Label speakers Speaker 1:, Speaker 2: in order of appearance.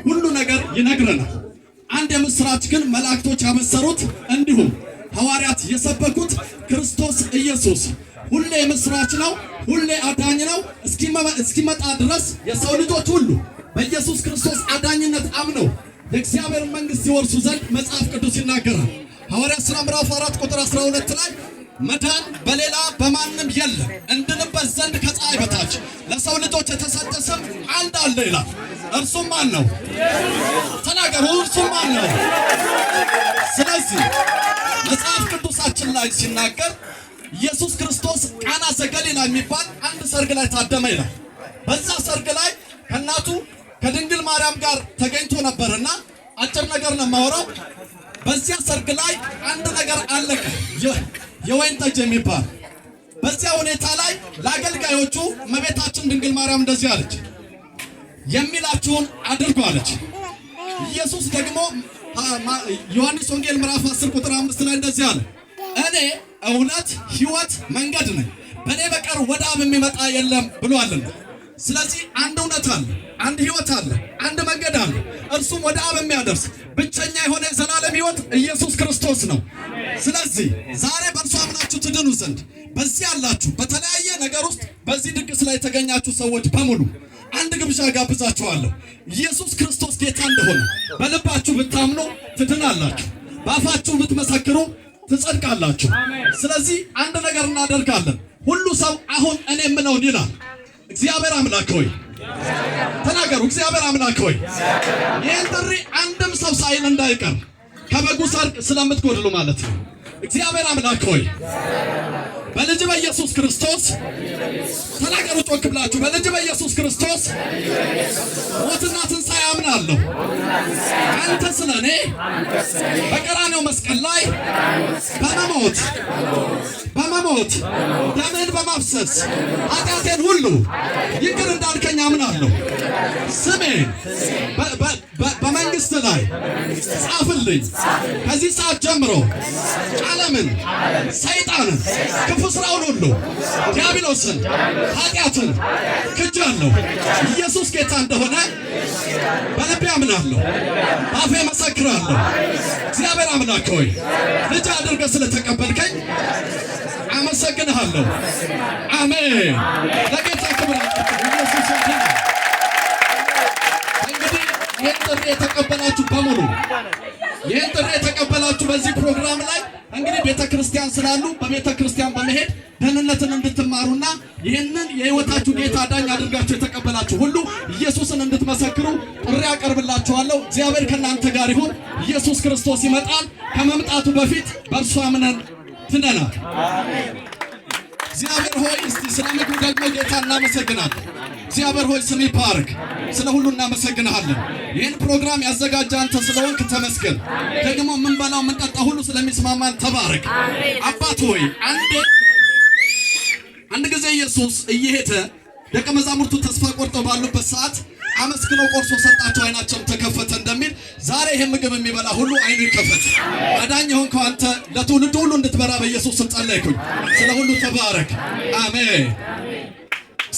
Speaker 1: ሁሉ ነገር ይነግረናል። አንድ የምስራች ግን መላእክቶች ያበሰሩት እንዲሁም ሐዋርያት የሰበኩት ክርስቶስ ኢየሱስ ሁሌ ምስራች ነው፣ ሁሌ አዳኝ ነው። እስኪመጣ ድረስ የሰው ልጆች ሁሉ በኢየሱስ ክርስቶስ አዳኝነት አምነው የእግዚአብሔር መንግሥት ይወርሱ ዘንድ መጽሐፍ ቅዱስ ይናገራል። ሐዋርያት ሥራ ምዕራፍ 4 ቁጥር 12 ላይ መዳን በሌላ በማንም የለም እንድንበት ዘንድ ከፀሐይ በታች ለሰው ልጆች የተሰጠ ስም አንድ አለ ይላል። እርሱም ማን ነው? ተናገሩ። እርሱም ማን ነው? ስለዚህ መጽሐፍ ቅዱሳችን ላይ ሲናገር ኢየሱስ ክርስቶስ ቃና ዘገሊላ የሚባል አንድ ሰርግ ላይ ታደመ ይላል። በዛ ሰርግ ላይ ከእናቱ ከድንግል ማርያም ጋር ተገኝቶ ነበርና አጭር ነገር ነው የማወራው። በዚያ ሰርግ ላይ አንድ ነገር አለቀ፣ የወይን ጠጅ የሚባል። በዚያ ሁኔታ ላይ ለአገልጋዮቹ እመቤታችን ድንግል ማርያም እንደዚህ አለች፣ የሚላችሁን አድርጉ አለች። ኢየሱስ ደግሞ ዮሐንስ ወንጌል ምዕራፍ 10 ቁጥር 5 ላይ እንደዚህ አለ፣ እኔ እውነት ሕይወት መንገድ ነኝ፣ በእኔ በቀር ወደ አብ የሚመጣ የለም ብሏልና። ስለዚህ አንድ እውነት አለ፣ አንድ ሕይወት አለ፣ አንድ መንገድ አለ፣ እርሱም ወደ አብ የሚያደርስ ብቸኛ የሆነ የዘላለም ሕይወት ኢየሱስ ክርስቶስ ነው። ስለዚህ ዛሬ በእርሱ አምናችሁ ትድኑ ዘንድ በዚህ ያላችሁ በተለያየ ነገር ውስጥ በዚህ ድግስ ላይ የተገኛችሁ ሰዎች በሙሉ አንድ ግብዣ ጋብዛችኋለሁ። ኢየሱስ ክርስቶስ ጌታ እንደሆነ በልባችሁ ብታምኑ ትድናላችሁ፣ በአፋችሁ ብትመሰክሩ ትጸድቃላችሁ። ስለዚህ አንድ ነገር እናደርጋለን። ሁሉ ሰው አሁን እኔ የምለውን ይላል። እግዚአብሔር አምላክ ሆይ ተናገሩ። እግዚአብሔር አምላክ ሆይ ይህን ጥሪ አንድም ሰው ሳይል እንዳይቀር ከበጉ ሰርግ ስለምትጎድሉ ማለት ነው። እግዚአብሔር አምላክ ሆይ በልጅ በኢየሱስ ክርስቶስ ተናገሩ ጮክ ብላችሁ፣ በልጅ በኢየሱስ ክርስቶስ ሞትና ትንሣኤ አምናለሁ። አንተ ስለኔ በቀራንዮ መስቀል ላይ በመሞት ደምህን በማፍሰስ ኃጢአቴን ሁሉ ይቅር እንዳልከኝ አምናለሁ። ስሜን በመንግሥት ላይ ጻፍልኝ። ከዚህ ሰዓት ጀምሮ ዓለምን፣ ሰይጣንን፣ ክፉ ስራውን ሁሉ ዲያብሎስን፣ ኃጢአትን ክጃለሁ። ኢየሱስ ጌታ እንደሆነ በልቤ አምናለሁ፣ በአፌ መሰክራለሁ። እግዚአብሔር አምላክ ሆይ ልጅ አድርገህ ስለተቀበልከኝ አመሰግንሃለሁ። አሜን። ለጌታ ክብር ኢየሱስ ያድናል። እንግዲህ ይህን ጥሪ የተቀበላችሁ በሙሉ ይህን ጥሪ የተቀበላችሁ በዚህ ፕሮግራም ላይ እንግዲህ ቤተ ክርስቲያን ስላሉ በቤተ ክርስቲያን በመሄድ ደህንነትን እንድትማሩና ይህንን የሕይወታችሁ ጌታ ዳኝ አድርጋችሁ የተቀበላችሁ ሁሉ ኢየሱስን እንድትመሰክሩ ጥሪ አቀርብላችኋለሁ። እግዚአብሔር ከእናንተ ጋር ይሁን። ኢየሱስ ክርስቶስ ይመጣል። ከመምጣቱ በፊት በእርሱ አምነን ትነናል። እግዚአብሔር ሆይ እስቲ ስለ ምግቡ ደግሞ ጌታ እናመሰግናለን። እግዚአብሔር ሆይ ስም ይባረክ። ስለ ሁሉ እናመሰግናለን። ይህን ፕሮግራም ያዘጋጀ አንተ ስለሆንክ ተመስገን። ደግሞ የምንበላው የምንጠጣ ሁሉ ስለሚስማማን ተባረክ። አባት ሆይ አንድ ጊዜ ኢየሱስ እየሄደ ደቀ መዛሙርቱ ተስፋ ቆርጠው ባሉበት ሰዓት አመስግነው ቆርሶ ሰጣቸው፣ አይናቸውም ተከፈተ እንደሚል ዛሬ ይሄን ምግብ የሚበላ ሁሉ አይኑ ይከፈት። አዳኝ ሆንከው አንተ ለትውልድ ሁሉ እንድትበራ በኢየሱስ ስም ጸለይኩኝ። ስለ ሁሉ ተባረክ። አሜን።